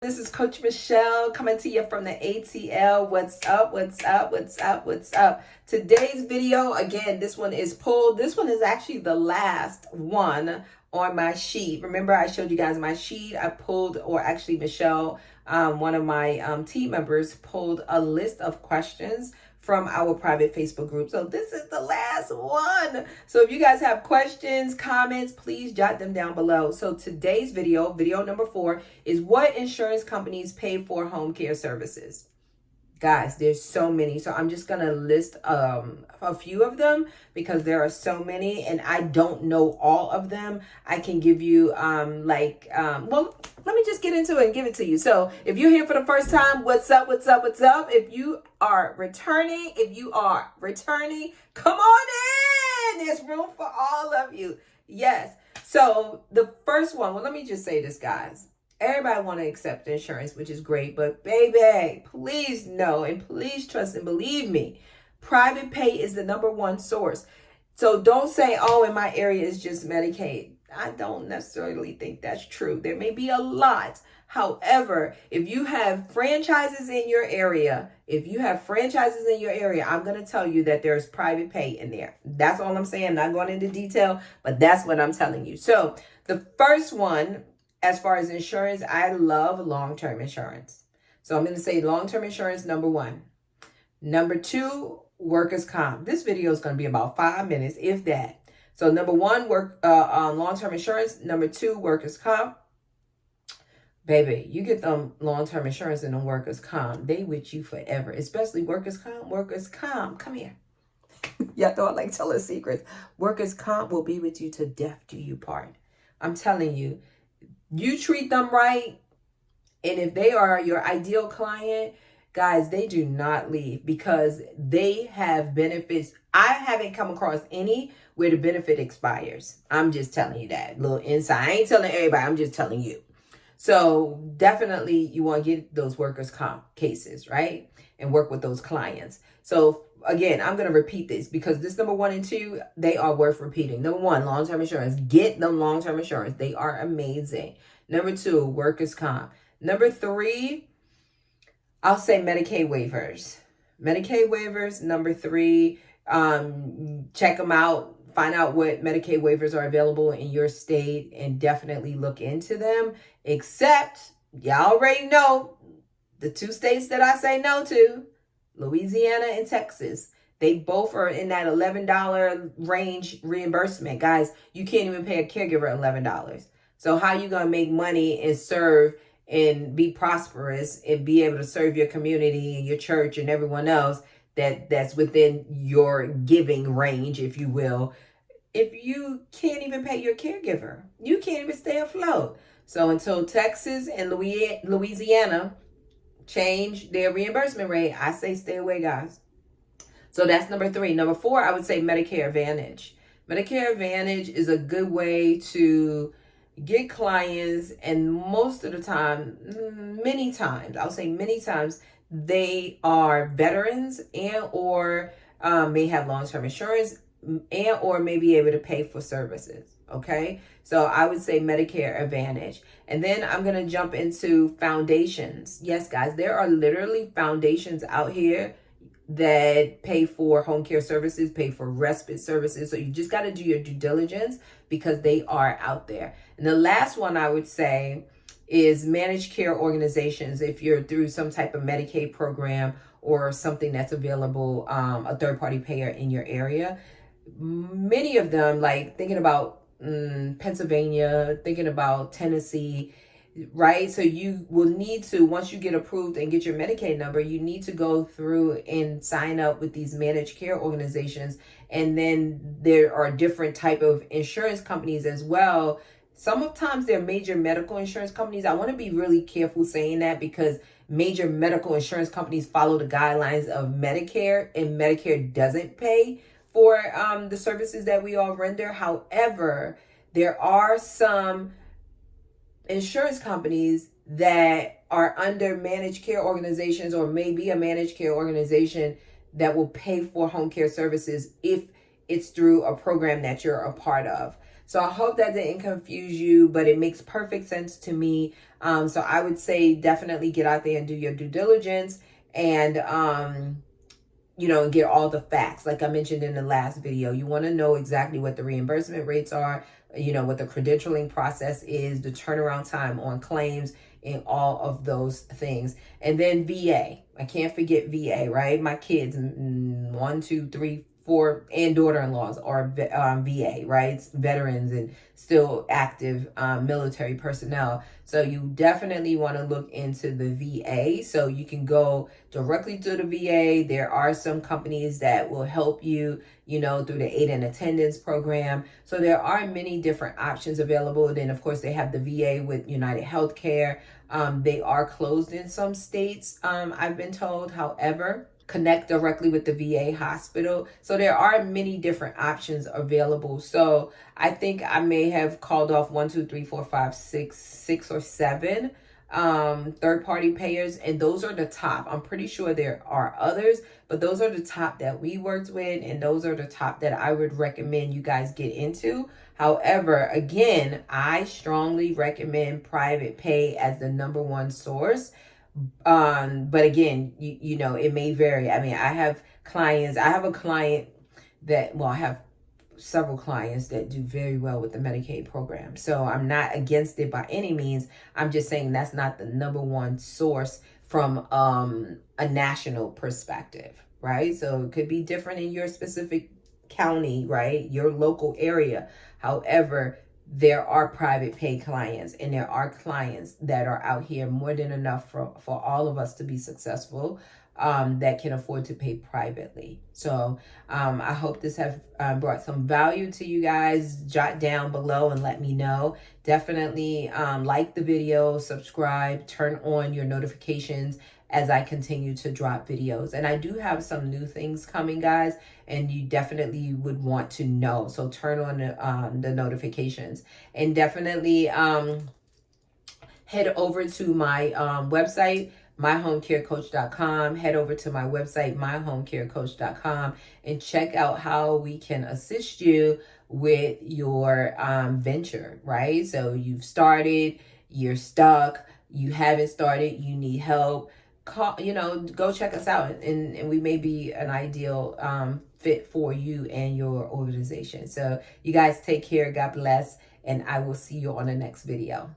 This is Coach Michelle coming to you from the ATL. What's up? What's up? What's up? What's up? Today's video, again, this one is pulled. This one is actually the last one on my sheet. Remember, I showed you guys my sheet. I pulled, or actually Michelle, one of my team members, pulled a list of questions from our private Facebook group. So this is the last one. So if you guys have questions, comments, please jot them down below. So today's video, video number 4, is what insurance companies pay for home care services. Guys, there's so many. So I'm just going to list a few of them because there are so many and I don't know all of them. I can give you well, let me just get into it and give it to you. So if you're here for the first time, what's up, what's up, what's up? If you are returning, come on in. There's room for all of you. Yes. So the first one, well, let me just say this, guys. Everybody want to accept insurance, which is great, but baby, please know and please trust and believe me, private pay is the #1 source. So don't say, oh, in my area is just Medicaid. I don't necessarily think that's true. There may be a lot. However, if you have franchises in your area, I'm going to tell you that there's private pay in there. That's all I'm saying. I'm not going into detail, but that's what I'm telling you. So the first one, as far as insurance, I love long-term insurance. So I'm going to say long-term insurance, #1. #2, workers' comp. This video is going to be about 5 minutes, if that. So #1, long-term insurance. #2, workers' comp. Baby, you get them long-term insurance and them workers' comp, they with you forever. Especially workers' comp. Workers' comp, come here. Y'all thought like telling secrets. Workers' comp will be with you to death do you part. I'm telling you. You treat them right, and if they are your ideal client, guys, they do not leave because they have benefits. I haven't come across any where the benefit expires. I'm just telling you that. Little insight. I ain't telling everybody. I'm just telling you. So definitely you want to get those workers' comp cases, right? And work with those clients. So again, I'm going to repeat this because this #1 and 2, they are worth repeating. #1, long-term insurance. Get them long-term insurance. They are amazing. #2, workers' comp. #3, I'll say Medicaid waivers. Medicaid waivers, #3. Check them out. Find out what Medicaid waivers are available in your state and definitely look into them. Except, y'all already know, the 2 states that I say no to, Louisiana and Texas. They both are in that $11 range reimbursement. Guys, you can't even pay a caregiver $11. So how you going to make money and serve and be prosperous and be able to serve your community and your church and everyone else that's within your giving range, if you will, if you can't even pay your caregiver? You can't even stay afloat. So until Texas and Louisiana change their reimbursement rate, I say stay away, guys. So that's #3. #4, I would say Medicare Advantage. Medicare Advantage is a good way to get clients, and most of the time, many times, they are veterans and or may have long-term insurance and or may be able to pay for services. Okay, so I would say Medicare Advantage. And then I'm going to jump into foundations. Yes, guys, there are literally foundations out here that pay for home care services, pay for respite services. So you just got to do your due diligence because they are out there. And the last one I would say is managed care organizations. If you're through some type of Medicaid program or something that's available, a third-party payer in your area, many of them, like thinking about Pennsylvania, thinking about Tennessee, right? So you will need to, once you get approved and get your Medicaid number, you need to go through and sign up with these managed care organizations. And then there are different type of insurance companies as well. Sometimes they're major medical insurance companies. I want to be really careful saying that because major medical insurance companies follow the guidelines of Medicare, and Medicare doesn't pay for the services that we all render. However, there are some insurance companies that are under managed care organizations or maybe a managed care organization that will pay for home care services if it's through a program that you're a part of. So I hope that didn't confuse you, but it makes perfect sense to me. So I would say definitely get out there and do your due diligence, and get all the facts. Like I mentioned in the last video, you want to know exactly what the reimbursement rates are, what the credentialing process is, the turnaround time on claims, and all of those things. And then VA. I can't forget VA, right? My kids, 1, 2, 3, 4, and daughter-in-laws are VA, right? Veterans and still active military personnel. So you definitely want to look into the VA. So you can go directly to the VA. There are some companies that will help you, through the aid and attendance program. So there are many different options available. And then, of course, they have the VA with United Healthcare. They are closed in some states, I've been told. However, connect directly with the VA hospital. So there are many different options available. So I think I may have called off 1, 2, 3, 4, 5, 6 or 7 third-party payers, and those are the top. I'm pretty sure there are others, but those are the top that we worked with, and those are the top that I would recommend you guys get into. However, again, I strongly recommend private pay as the number one source. But again, it may vary. I mean, I have a client that, I have several clients that do very well with the Medicaid program. So I'm not against it by any means. I'm just saying that's not the number one source from a national perspective, right? So it could be different in your specific county, right? Your local area. However, there are private pay clients, and there are clients that are out here more than enough for all of us to be successful, that can afford to pay privately. So I hope this has brought some value to you guys. Jot down below and let me know. Definitely like the video, subscribe, turn on your notifications as I continue to drop videos. And I do have some new things coming, guys, and you definitely would want to know. So turn on the notifications, and definitely head over to my website, myhomecarecoach.com. Head over to my website, myhomecarecoach.com, and check out how we can assist you with your venture, right? So you've started, you're stuck, you haven't started, you need help. Go check us out, and we may be an ideal fit for you and your organization. So you guys take care. God bless, and I will see you on the next video.